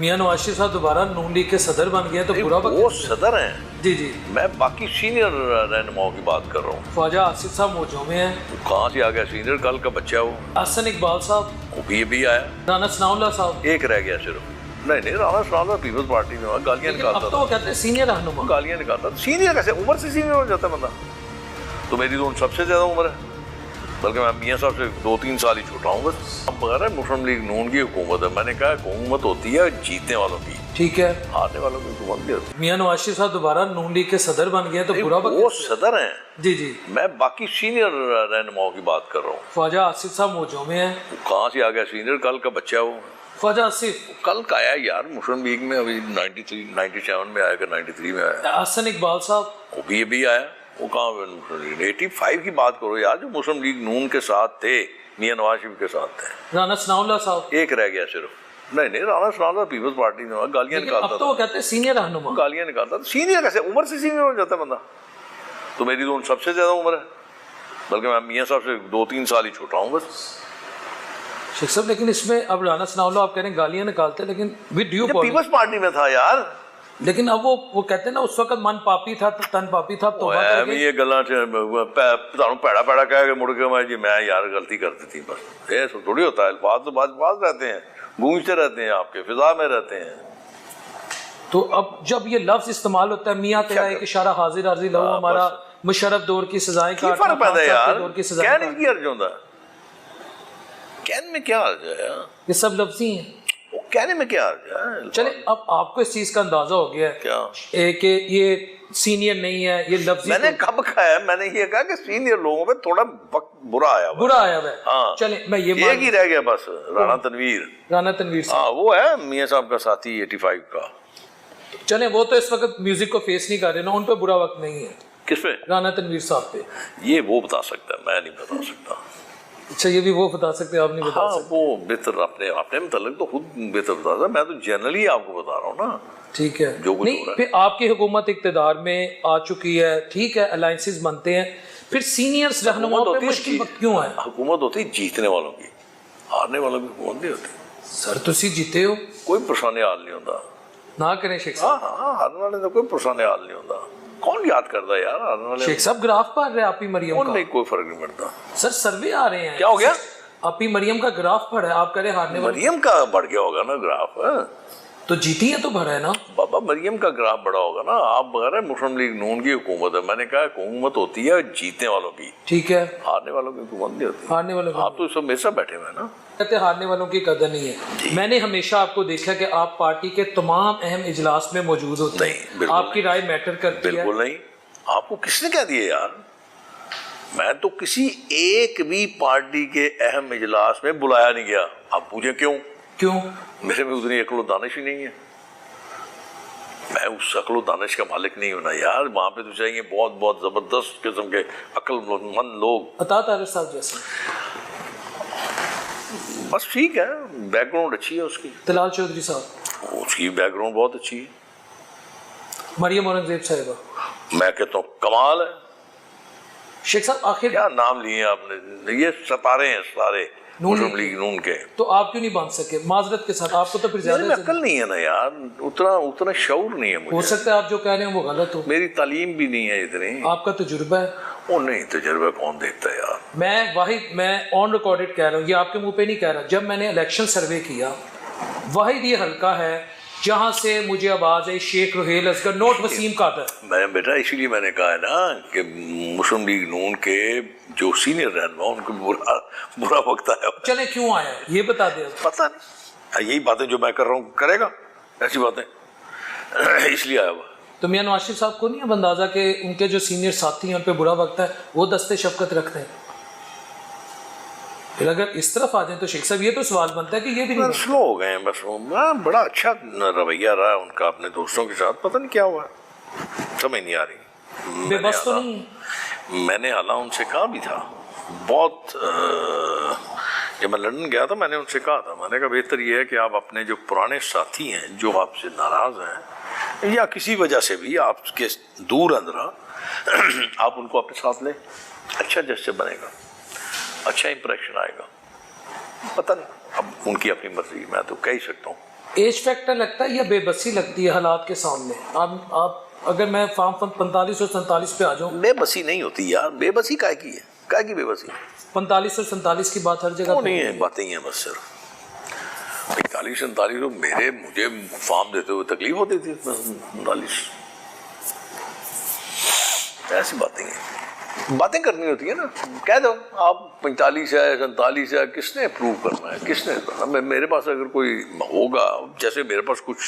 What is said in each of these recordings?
मियां नवाज शरीफ साहब दोबारा नून लीग के सदर बन गए तो बुरा वो सदर हैं। जी जी, मैं बाकी सीनियर रहनुमाओं की बात कर रहा हूँ। ख्वाजा आसिफ साहब मौजूद में हैं। कहाँ से आ गया सीनियर? कल का बच्चा है वो। हसन इकबाल साहब, वो भी आया। राना सनाउल्लाह साहब, एक रह गया सिर्फ। नहीं राना सनाउल्लाह पीपल्स पार्टी में गालियाँ निकालता अब तो वो कहते हैं सीनियर रहनुमा। गालियाँ निकालता। सीनियर कैसे? उम्र से सीनियर हो जाता बंदा। तो मेरी तो सबसे ज्यादा उम्र है, बल्कि मैं मियाँ साहब से 2-3 साल ही छोटा हूँ बस। अब बगैर मुस्लिम लीग नून की हुकूमत है। मैंने कहा हुकूमत होती है जीतने वालों की, ठीक है, हारने वालों की हुकूमत नहीं होती। मियां नवाज शरीफ साहब दोबारा नून लीग के सदर बन गए तो बुरा वो सदर हैं। जी जी, मैं बाकी सीनियर रहनुमाओं की बात कर रहा हूँ। ख्वाजा आसिफ साहब मौजूद में हैं। कहाँ से आ गया सीनियर? कल का बच्चा है वो। ख्वाजा आसिफ कल का आया यार मुस्लिम लीग में, अभी 97 में आया, 93 में आया। हसन इकबाल साहब, वो भी आया। वो कहाँ 85 की बात करो यार, जो मुस्लिम लीग नून के साथ थे, मियां नवाज शरीफ के साथ थे। राना सनाउल्लाह साहब, एक रह गया सिर्फ। नहीं राना सनाउल्लाह पीपल्स पार्टी में गालियाँ निकालता। अब तो वो कहते हैं सीनियर रहनुमा। गालियाँ निकालता। सीनियर कैसे? उम्र से सीनियर हो जाता बंदा। तो मेरी तो सबसे ज्यादा उम्र है, बल्कि मैं मियाँ साहब से 2-3 साल ही छोटा हूँ बस। शेख साहब, लेकिन इसमें अब राना सनाउल्लाह आप कह रहे हैं गालियाँ निकालते, लेकिन विद ड्यू पीपल्स पार्टी में था यार। लेकिन अब वो कहते हैं ना, उस वक्त मन पापी था तो तन पापी था। तो ये गल्ला पैड़ा पैड़ा कह के मुड़ के मैं यार गलती कर दी थी बस। ये थोड़ी होता है। अल्फाज तो बाज रहते हैं, गूंजते रहते हैं, आपके फिजा में रहते हैं। तो अब जब ये लफ्ज इस्तेमाल होता है, मियाँ तेरा एक इशारा हाजिर हाजिर लो, हमारा मुशर्रफ दौर की सजाएं क्या फर्क पैदा यार? कहने की अर्ज होता है? कहने में क्या अर्ज है यार? ये सब लफ्जी हैं, कहने में क्या अर्ज है? चले अब आपको इस चीज का अंदाजा हो गया क्या कि ये सीनियर नहीं है, ये लफ्जी। मैंने कब कहा है? मैंने ये कहा कि सीनियर लोगों पे थोड़ा वक्त बुरा आया है। हाँ, चले मैं ये एक ही रह गया बस, राना तनवीर। हाँ, वो है मियाँ साहब का साथी 85 का। चले वो तो इस वक्त म्यूजिक को फेस नहीं कर रहे ना, उन पे बुरा वक्त नहीं है। किस पे? राना तनवीर साहब पे। ये वो बता सकता है, मैं नहीं बता सकता। अच्छा, ये भी वो बता सकते हैं, आप नहीं बता सकते? वो बेहतर अपने मतलब तो खुद बेहतर बता सकता। मैं तो जनरली आपको बता रहा हूँ ना। ठीक है, जो कुछ नहीं फिर आपकी हुकूमत इक़्तिदार में आ चुकी है, ठीक है, अलायंसेस बनते हैं, फिर सीनियर्स रहनुमाओं पे मुश्किल वक्त क्यों है? हुकूमत होती जीतने वालों की, हारने वालों की हुकूमत नहीं होती। सर तुसी जीते हो, कोई परेशानी हाल नहीं होता ना करें शेख साहब। हाँ, हारने वाले तो कोई परेशानी हाल नहीं होता। कौन याद करता है यार हारने वाले? शेख साहब ग्राफ पढ़ रहे हैं आपी मरियम का। नहीं, कोई फर्क नहीं पड़ता सर, सर्वे आ रहे हैं। क्या हो गया? आपी मरियम का ग्राफ पढ़ा है, आप कह रहे हारने वाले। मरियम का बढ़ गया होगा ना ग्राफ? तो जीती है तो बढ़ा है ना बाबा, मरियम का ग्राफ बड़ा होगा ना। आप बगैर मुस्लिम लीग नून की हुकूमत है। मैंने कहा हुकूमत होती है जीतने वालों की, ठीक है, हारने वालों की हुकूमत नहीं होती। हारने वालों की। आप तो सब मेरे साथ बैठे हुए हैं ना। कहते हारने वालों की कदर नहीं है। मैंने हमेशा आपको देखा कि आप पार्टी के तमाम अहम इजलास में मौजूद होते हैं, आपकी राय मैटर करती है। बिल्कुल नहीं। आपको किसने कह दिया यार? मैं तो किसी एक भी पार्टी के अहम इजलास में बुलाया नहीं गया। आप पूछे क्यों? मेरे में उतनी अक्ल दानिश ही नहीं है। मैं उस अक्ल दानिश का मालिक नहीं होना यार। वहां पे तो चाहिए बहुत बहुत जबरदस्त किस्म के अक्लमंद लोग। अता तारिक साहब जैसे। बस ठीक है, बैकग्राउंड अच्छी है उसकी। तलाल चौधरी साहब, उसकी बैकग्राउंड बहुत अच्छी है। मरियम औरंगजेब साहिबा, मैं कहता हूँ कमाल है। शेख साहब आखिर क्या नाम लिए आपने? ये सितारे हैं सारे मुस्लिम लीग नून के। तो आप क्यों नहीं बांध सके? माजरत के साथ, आपको तो फिर ज्यादा अकल नहीं है ना यार, उतना शऊर नहीं है मुझे। हो सकता है आप जो कह रहे हैं वो गलत हो। मेरी तालीम भी नहीं है इतनी। आपका तजुर्बा है? वो नहीं, तजुर्बा कौन देखता है यार। मैं ऑन रिकॉर्डेड कह रहा हूँ, ये आपके मुंह पे नहीं कह रहा। जब मैंने इलेक्शन सर्वे किया, वाहिद ये हल्का है जहां से मुझे आवाज आई शेख रुहेल असगर, नोट वसीम कादर। मैं बेटा इसीलिए मैंने कहा है ना कि मुस्लिम लीग नून के जो सीनियर रहनुमा उनको बुरा वक्त आया। चले क्यों आया ये बता दे। पता नहीं, यही बातें जो मैं कर रहा हूँ करेगा, ऐसी बातें इसलिए आया हुआ। तो मियां नवाज शरीफ साहब को नहीं अब अंदाजा कि उनके जो सीनियर साथी हैं उन पे बुरा वक्त है, वो दस्ते शफकत रखते हैं? फिर अगर इस तरफ आ जाए तो शेख साहब ये तो सवाल बनता है कि ये भी नहीं स्लो हो गए हैं बस। बड़ा अच्छा रवैया रहा उनका अपने दोस्तों के साथ, पता नहीं क्या हुआ, समझ नहीं आ रही। बेबस तो नहीं। मैंने हाला उनसे कहा भी था बहुत, जब मैं लंदन गया था मैंने उनसे कहा था, मैंने कहा बेहतर ये है कि आप अपने जो पुराने साथी हैं जो आपसे नाराज हैं या किसी वजह से भी आपके दूर अंदर आप उनको अपने साथ लें, अच्छा जस्टिस बनेगा, अच्छा इंप्रेशन आएगा। पता नहीं, अब उनकी अपनी मर्जी, मैं तो कह ही सकता हूँ। एज फैक्टर लगता है या बेबसी लगती है हालात के सामने? आप अगर मैं फॉर्म 45 और 47 पे आ जाऊँ। बेबसी नहीं होती यार, बेबसी काय की है, काय की बेबसी? 45 और 47 की बात हर जगह नहीं है, बातें ही हैं बस सिर्फ 45-47 मुझे फॉर्म देते हुए तकलीफ होती थी। 45 ऐसी बातें हैं, बातें करनी होती है ना, कह दो आप 45 है 47 है, किसने प्रूव करना है, किसने करना? मेरे पास अगर कोई होगा, जैसे मेरे पास कुछ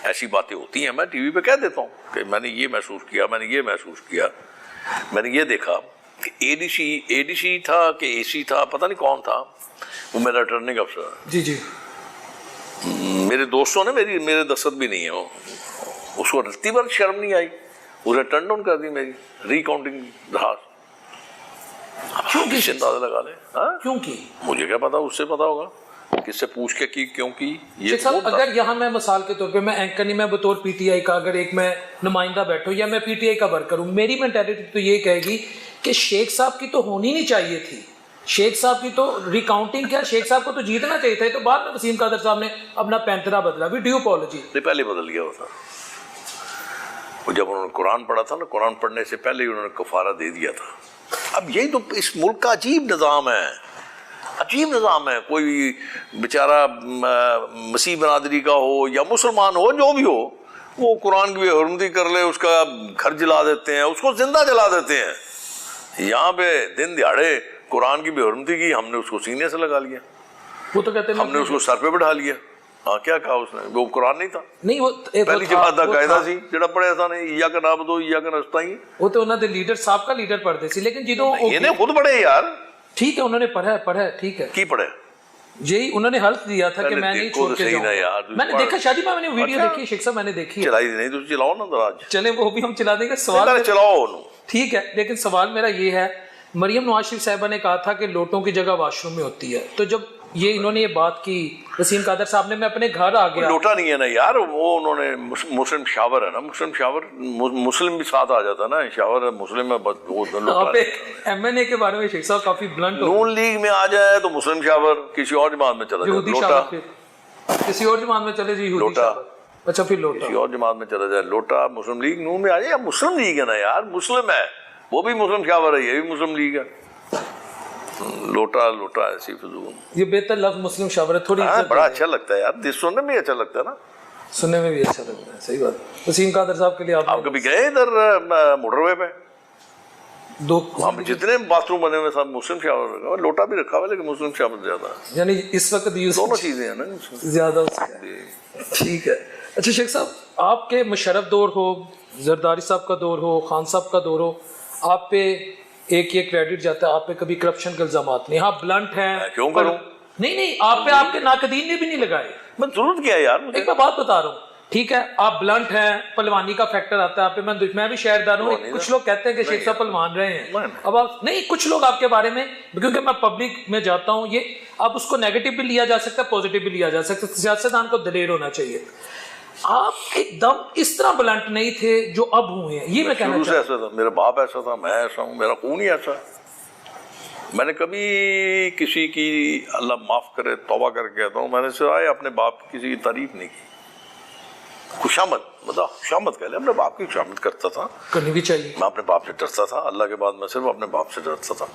ऐसी बातें होती हैं, मैं टीवी पे कह देता हूँ कि मैंने ये महसूस किया, मैंने ये महसूस किया, मैंने ये देखा कि एडीसी था कि एसी था, पता नहीं कौन था, वो मेरा रिटर्निंग अफसर है। जी जी। मेरे दोस्तों ने मेरे दस्तखत भी नहीं है वो, उसको रत्ती भर शर्म नहीं आई, उसने टर्न डाउन कर दी मेरी रिकाउंटिंग दरखास्त। क्यों की अंदाजा लगा ले? क्योंकि मुझे क्या पता, उससे पता होगा किससे पूछ के की क्यों की। ये अगर यहाँ मैं मिसाल के तौर पे, मैं एंकर नहीं, मैं बतौर पीटीआई का अगर एक मैं नुमाइंदा बैठूं या मैं पीटीआई का वर्कर हूँ, मेरी मेंटालिटी तो ये कहेगी कि शेख साहब की तो होनी नहीं चाहिए थी, शेख साहब की तो रिकाउंटिंग क्या, शेख साहब को तो जीतना चाहिए था। तो बाद में वसीम कादर साहब ने अपना पैंतरा बदला, भी ड्यू अपॉलॉजी पहले बदल गया होता। जब उन्होंने कुरान पढ़ा था ना, कुरान पढ़ने से पहले ही उन्होंने कफारा दे दिया था। अब यही तो इस मुल्क का अजीब निज़ाम है, अजीब निज़ाम है। कोई बेचारा मसीह बरादरी का हो या मुसलमान हो, जो भी हो, वो कुरान की बेहुरमती कर ले, उसका घर जला देते हैं, उसको जिंदा जला देते हैं। यहाँ पे दिन दिहाड़े कुरान की बेहुरमती की, हमने उसको सीने से लगा लिया, वो तो कहते हैं हमने उसको सर पे बैठा लिया। हाँ, क्या कहा उसने? वो कुरान नहीं था, नहीं वो पहली जमात दा कायदा सी जेड़ा पढ़िया था, नहीं या का नाम दो या का नस्ताई, वो तो उन्होंने लीडर साहब का लीडर पढ़ते सी, लेकिन जिन्हों इन्हें खुद पढ़े यार। ठीक है, उन्होंने पढ़ा है, ठीक है, की पढ़े, यही उन्होंने हल्फ दिया था कि मैं नहीं छोड़ के जाऊंगा। मैंने देखा शादी में, मैंने वीडियो देखी शेख साहब, मैंने देखी, चलाई नहीं तो चलाओ ना आज। चले वो भी हम चला देंगे, सवाल चलाओ, ठीक है। लेकिन सवाल मेरा ये है, मरियम नवाज शरीफ साहिबा ने कहा था कि लोटों की जगह वॉशरूम में होती है, तो जब इन्होंने ये बात की, वसीम कादर साहब ने, मैं अपने घर आ गया, लोटा नहीं है ना यार, वो उन्होंने मुस्लिम शावर है ना, मुस्लिम शावर, मुस्लिम भी साथ आ जाता ना, शावर मुस्लिम में आप एमएनए के बारे में शेख साहब काफी ब्लंट हो, नून लीग में आ जाए तो मुस्लिम शावर, किसी और जमात में चला जाए लोटा, किसी और जमात में चले जी लोटा, अच्छा फिर लोटा, किसी और जमात में चला जाए लोटा, मुस्लिम लीग नून में आ जाए, मुस्लिम लीग है ना यार, मुस्लिम है, वो भी मुस्लिम शावर है, ये भी मुस्लिम लीग है। लोटा लोटा ऐसी फजूल, ये बेहतर लफ्ज मुस्लिम शावर है, थोड़ी बड़ा अच्छा लगता है यार, सुनने में अच्छा लगता है ना, सुनने में भी अच्छा लगता है, सही बात। वसीम कादर साहब के लिए आप कभी गए इधर मोटरवे पे? वहाँ पे जितने बाथरूम बने हुए सब मुस्लिम शावर, लोटा भी रखा हुआ लेकिन मुस्लिम शावर ज्यादा, यानी इस वक्त दोनों चीजें हैं ना ज्यादा, ठीक है। अच्छा शेख साहब, आपके मुशर्रफ दौर हो, जरदारी साहब का दौर हो, खान साहब का दौर हो, आप पे एक ये क्रेडिट जाता है, आप पे कभी करप्शन के इल्जामात नहीं, हाँ ब्लंट है, क्यों करूं? नहीं, आप पे आपके नाकदीन ने भी नहीं लगाए, मैं जरूरत क्या है यार, एक मैं बात बता रहा हूँ, ठीक है, आप ब्लंट हैं, पहलवानी का फैक्टर आता है आप पे, मैं भी शहरदार हूँ, कुछ लोग कहते हैं कि शेख साहब पहलवान रहे हैं, अब आप नहीं, कुछ लोग आपके बारे में, क्योंकि मैं पब्लिक में जाता हूँ, ये आप उसको नेगेटिव भी लिया जा सकता है, पॉजिटिव भी लिया जा सकता है, सियासतदान को दलेर होना चाहिए। आप एकदम इस तरह ब्लंट नहीं थे जो अब हुए हैं, ये मैं कहना चाहता हूं। ऐसा था, मेरा बाप ऐसा था, मैं ऐसा हूं, मेरा खून ही ऐसा है। मैंने कभी किसी की, अल्लाह माफ करे, तौबा करके कहता हूं, मैंने सिवाय अपने बाप की किसी की तारीफ नहीं की। खुशामद, मतलब खुशामद कह ले, अपने बाप की खुशामद करता था, करनी भी चाहिए। मैं अपने बाप से डरता था, अल्लाह के बाद मैं सिर्फ अपने बाप से डरता था,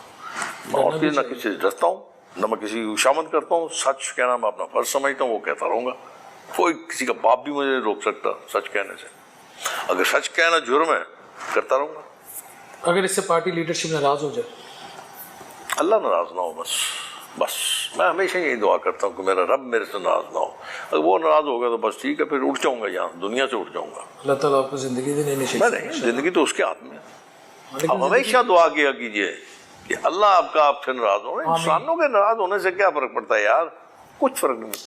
मैं और ना किसी से डरता हूँ, ना मैं किसी की खुशामद करता हूँ। सच कहना मैं अपना फर्ज समझता हूँ, वो कहता रहूंगा, कोई किसी का बाप भी मुझे रोक सकता सच कहने से, अगर सच कहना जुर्म है करता रहूंगा। अगर इससे पार्टी लीडरशिप नाराज हो जाए? अल्लाह नाराज ना हो, बस मैं हमेशा यही दुआ करता हूँ कि मेरा रब मेरे से नाराज ना हो, अगर वो नाराज होगा तो बस ठीक है, फिर उठ जाऊंगा, यहाँ दुनिया से उठ जाऊंगा। अल्लाह ताला आपको जिंदगी देने नहीं, जिंदगी तो उसके हाथ में, आप हमेशा दुआ किया कीजिए कि अल्लाह आपका आपसे नाराज हो। इंसानों के नाराज होने से क्या फर्क पड़ता है यार, कुछ फर्क नहीं।